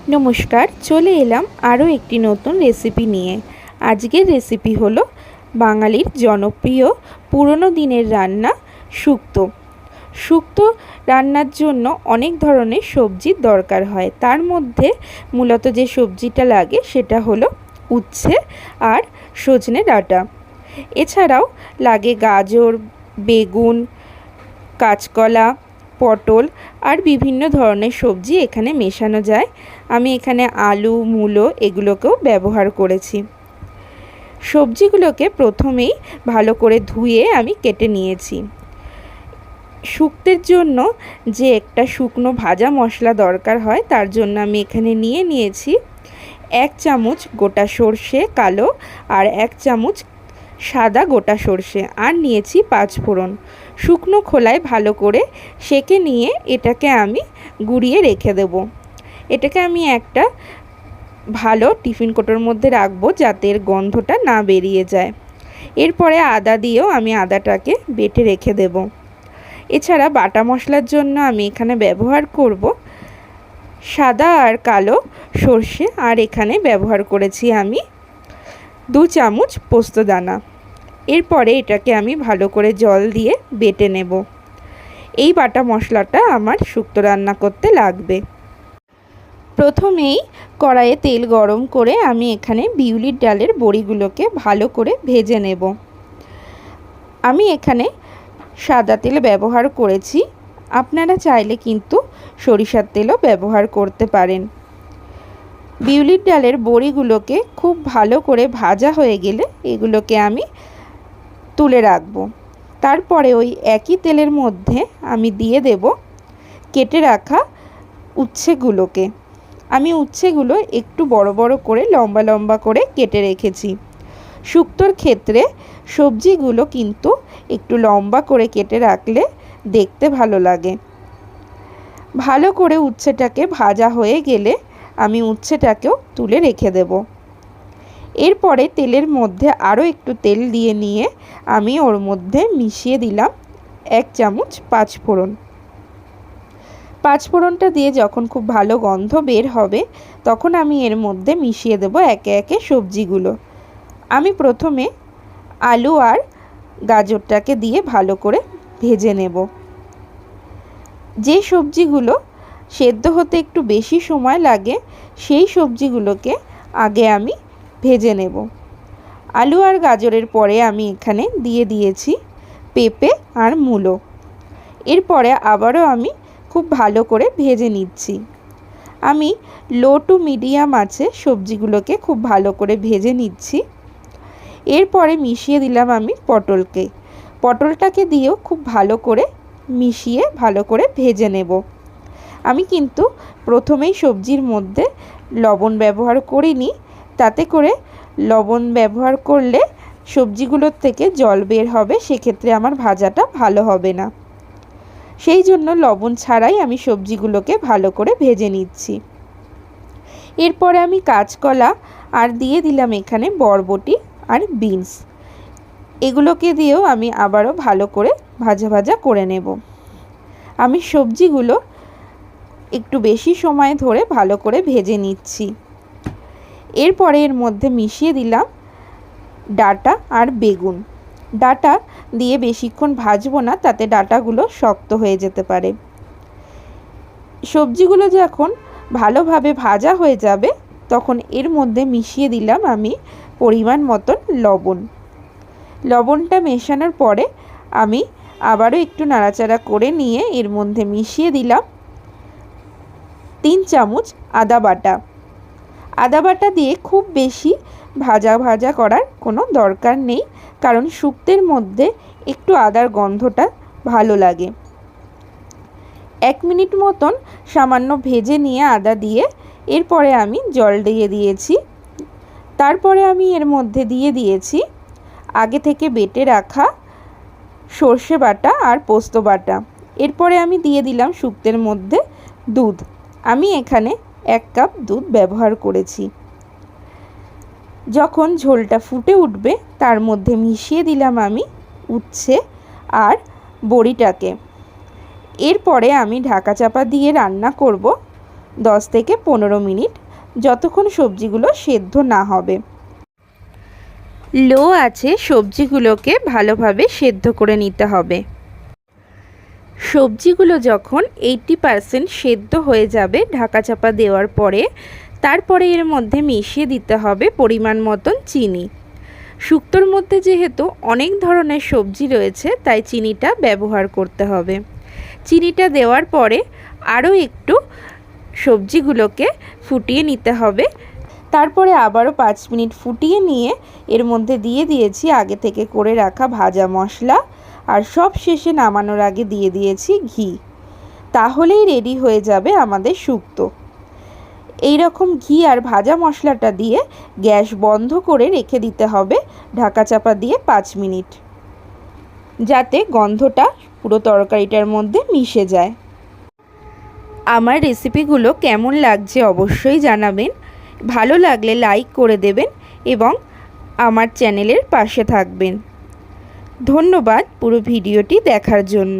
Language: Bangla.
নমস্কার, চলে এলাম আরও একটি নতুন রেসিপি নিয়ে। আজকের রেসিপি হলো বাঙালির জনপ্রিয় পুরনো দিনের রান্না শুক্তো। শুক্তো রান্নার জন্য অনেক ধরনের সবজির দরকার হয়। তার মধ্যে মূলত যে সবজিটা লাগে সেটা হলো উচ্ছে আর সজনে ডাঁটা। এছাড়াও লাগে গাজর, বেগুন, কাঁচকলা, পটল আর বিভিন্ন ধরনের সবজি এখানে মেশানো যায়। আমি এখানে আলু, মূলো এগুলোকেও ব্যবহার করেছি। সবজিগুলোকে প্রথমেই ভালো করে ধুয়ে আমি কেটে নিয়েছি। শুক্তের জন্য যে একটা শুকনো ভাজা মশলা দরকার হয় তার জন্য আমি এখানে নিয়েছি 1 চামচ গোটা সর্ষে কালো আর 1 চামচ সাদা গোটা সর্ষে, আর নিয়েছি 5 ফোড়ন। শুকনো খোলায় ভালো করে সেঁকে নিয়ে এটাকে আমি গুঁড়িয়ে রেখে দেব। এটাকে আমি একটা ভালো টিফিন কোটোর মধ্যে রাখবো যাতে এর গন্ধটা না বেরিয়ে যায়। এরপরে আদা দিয়েও আমি আদাটাকে বেটে রেখে দেব। এছাড়া বাটা মশলার জন্য আমি এখানে ব্যবহার করব সাদা আর কালো সর্ষে, আর এখানে ব্যবহার করেছি আমি 2 চামচ পোস্তদানা। এরপরে এটাকে আমি ভালো করে জল দিয়ে বেটে নেব। এই বাটা মশলাটা আমার শুক্তো রান্না করতে লাগবে। প্রথমেই কড়াইয়ে তেল গরম করে আমি এখানে বিউলির ডালের বড়িগুলোকে ভালো করে ভেজে নেব। আমি এখানে সাদা তেল ব্যবহার করেছি, আপনারা চাইলে কিন্তু সরিষার তেলও ব্যবহার করতে পারেন। বিউলির ডালের বড়িগুলোকে খুব ভালো করে ভাজা হয়ে গেলে এগুলোকে আমি তুলে রাখবো। তারপরে ওই একই তেলের মধ্যে আমি দিয়ে দেব কেটে রাখা উচ্ছেগুলোকে। আমি উচ্ছেগুলো একটু বড় বড় করে লম্বা লম্বা করে কেটে রেখেছি। শুক্তোর ক্ষেত্রে সবজিগুলো কিন্তু একটু লম্বা করে কেটে রাখলে দেখতে ভালো লাগে। ভালো করে উচ্ছেটাকে ভাজা হয়ে গেলে আমি উচ্ছেটাকেও তুলে রেখে দেব। এরপরে তেলের মধ্যে আরও একটু তেল দিয়ে নিয়ে আমি ওর মধ্যে মিশিয়ে দিলাম 1 চামচ 5 ফোড়ন। 5 ফোড়নটা দিয়ে যখন খুব ভালো গন্ধ বের হবে তখন আমি এর মধ্যে মিশিয়ে দেব একে একে সবজিগুলো। আমি প্রথমে আলু আর গাজরটাকে দিয়ে ভালো করে ভেজে নেব। যে সবজিগুলো সেদ্ধ হতে একটু বেশি সময় লাগে সেই সবজিগুলোকে আগে আমি ভেজে নেব। আলু আর গাজরের পরে আমি এখানে দিয়ে দিয়েছি পেঁপে আর মূলো। এরপরে আবারও আমি খুব ভালো করে ভেজে নিচ্ছি। আমি লো টু মিডিয়াম আঁচে সবজিগুলোকে খুব ভালো করে ভেজে নিচ্ছি। এরপরে মিশিয়ে দিলাম আমি পটলটাকে দিয়েও খুব ভালো করে মিশিয়ে ভালো করে ভেজে নেব। আমি কিন্তু প্রথমেই সবজির মধ্যে লবণ ব্যবহার করিনি, তাতে করে লবণ ব্যবহার করলে সবজিগুলোর থেকে জল বের হবে, সেক্ষেত্রে আমার ভাজাটা ভালো হবে না। সেই জন্য লবণ ছাড়াই আমি সবজিগুলোকে ভালো করে ভেজে নিচ্ছি। এরপরে আমি কাঁচকলা আর দিয়ে দিলাম এখানে বরবটি আর বিনস। এগুলোকে দিয়েও আমি আবারও ভালো করে ভাজা করে নেব। আমি সবজিগুলো একটু বেশি সময় ধরে ভালো করে ভেজে নিচ্ছি। এরপরে এর মধ্যে মিশিয়ে দিলাম ডাঁটা আর বেগুন। ডাঁটা দিয়ে বেশিক্ষণ ভাজবো না, তাতে ডাঁটাগুলো শক্ত হয়ে যেতে পারে। সবজিগুলো যখন ভালোভাবে ভাজা হয়ে যাবে তখন এর মধ্যে মিশিয়ে দিলাম আমি পরিমাণ মতন লবণ। লবণটা মেশানোর পরে আমি আবারও একটু নাড়াচাড়া করে নিয়ে এর মধ্যে মিশিয়ে দিলাম 3 চামচ আদা বাটা। আদা বাটা দিয়ে খুব বেশি ভাজা করার কোনো দরকার নেই, কারণ শুক্তের মধ্যে একটু আদার গন্ধটা ভালো লাগে। 1 মিনিট মতন সামান্য ভেজে নিয়ে আদা দিয়ে এরপরে আমি জল দিয়ে দিয়েছি। তারপরে আমি এর মধ্যে দিয়ে দিয়েছি আগে থেকে বেটে রাখা সর্ষে বাটা আর পোস্ত বাটা। এরপরে আমি দিয়ে দিলাম শুক্তের মধ্যে দুধ। আমি এখানে 1 কাপ দুধ ব্যবহার করেছি। যখন ঝোলটা ফুটে উঠবে তার মধ্যে মিশিয়ে দিলাম আমি উচ্ছে আর বড়িটাকে। এরপরে আমি ঢাকা চাপা দিয়ে রান্না করব 10 থেকে 15 মিনিট, যতক্ষণ সবজিগুলো সেদ্ধ না হবে। লো আছে সবজিগুলোকে ভালোভাবে সেদ্ধ করে নিতে হবে। সবজিগুলো যখন 80% সেদ্ধ হয়ে যাবে ঢাকা চাপা দেওয়ার পরে, তারপরে এর মধ্যে মিশিয়ে দিতে হবে পরিমাণ মতন চিনি। শুক্তোর মধ্যে যেহেতু অনেক ধরনের সবজি রয়েছে, তাই চিনিটা ব্যবহার করতে হবে। চিনিটা দেওয়ার পরে আরও একটু সবজিগুলোকে ফুটিয়ে নিতে হবে। তারপরে আবারও 5 মিনিট ফুটিয়ে নিয়ে এর মধ্যে দিয়ে দিয়েছি আগে থেকে করে রাখা ভাজা মশলা, আর সব শেষে নামানোর আগে দিয়ে দিয়েছি ঘি। তাহলেই রেডি হয়ে যাবে আমাদের শুক্তো। এই রকম ঘি আর ভাজা মশলাটা দিয়ে গ্যাস বন্ধ করে রেখে দিতে হবে ঢাকা চাপা দিয়ে 5 মিনিট, যাতে গন্ধটা পুরো তরকারিটার মধ্যে মিশে যায়। আমার রেসিপিগুলো কেমন লাগছে অবশ্যই জানাবেন। ভালো লাগলে লাইক করে দেবেন এবং আমার চ্যানেলের পাশে থাকবেন। ধন্যবাদ পুরো ভিডিওটি দেখার জন্য।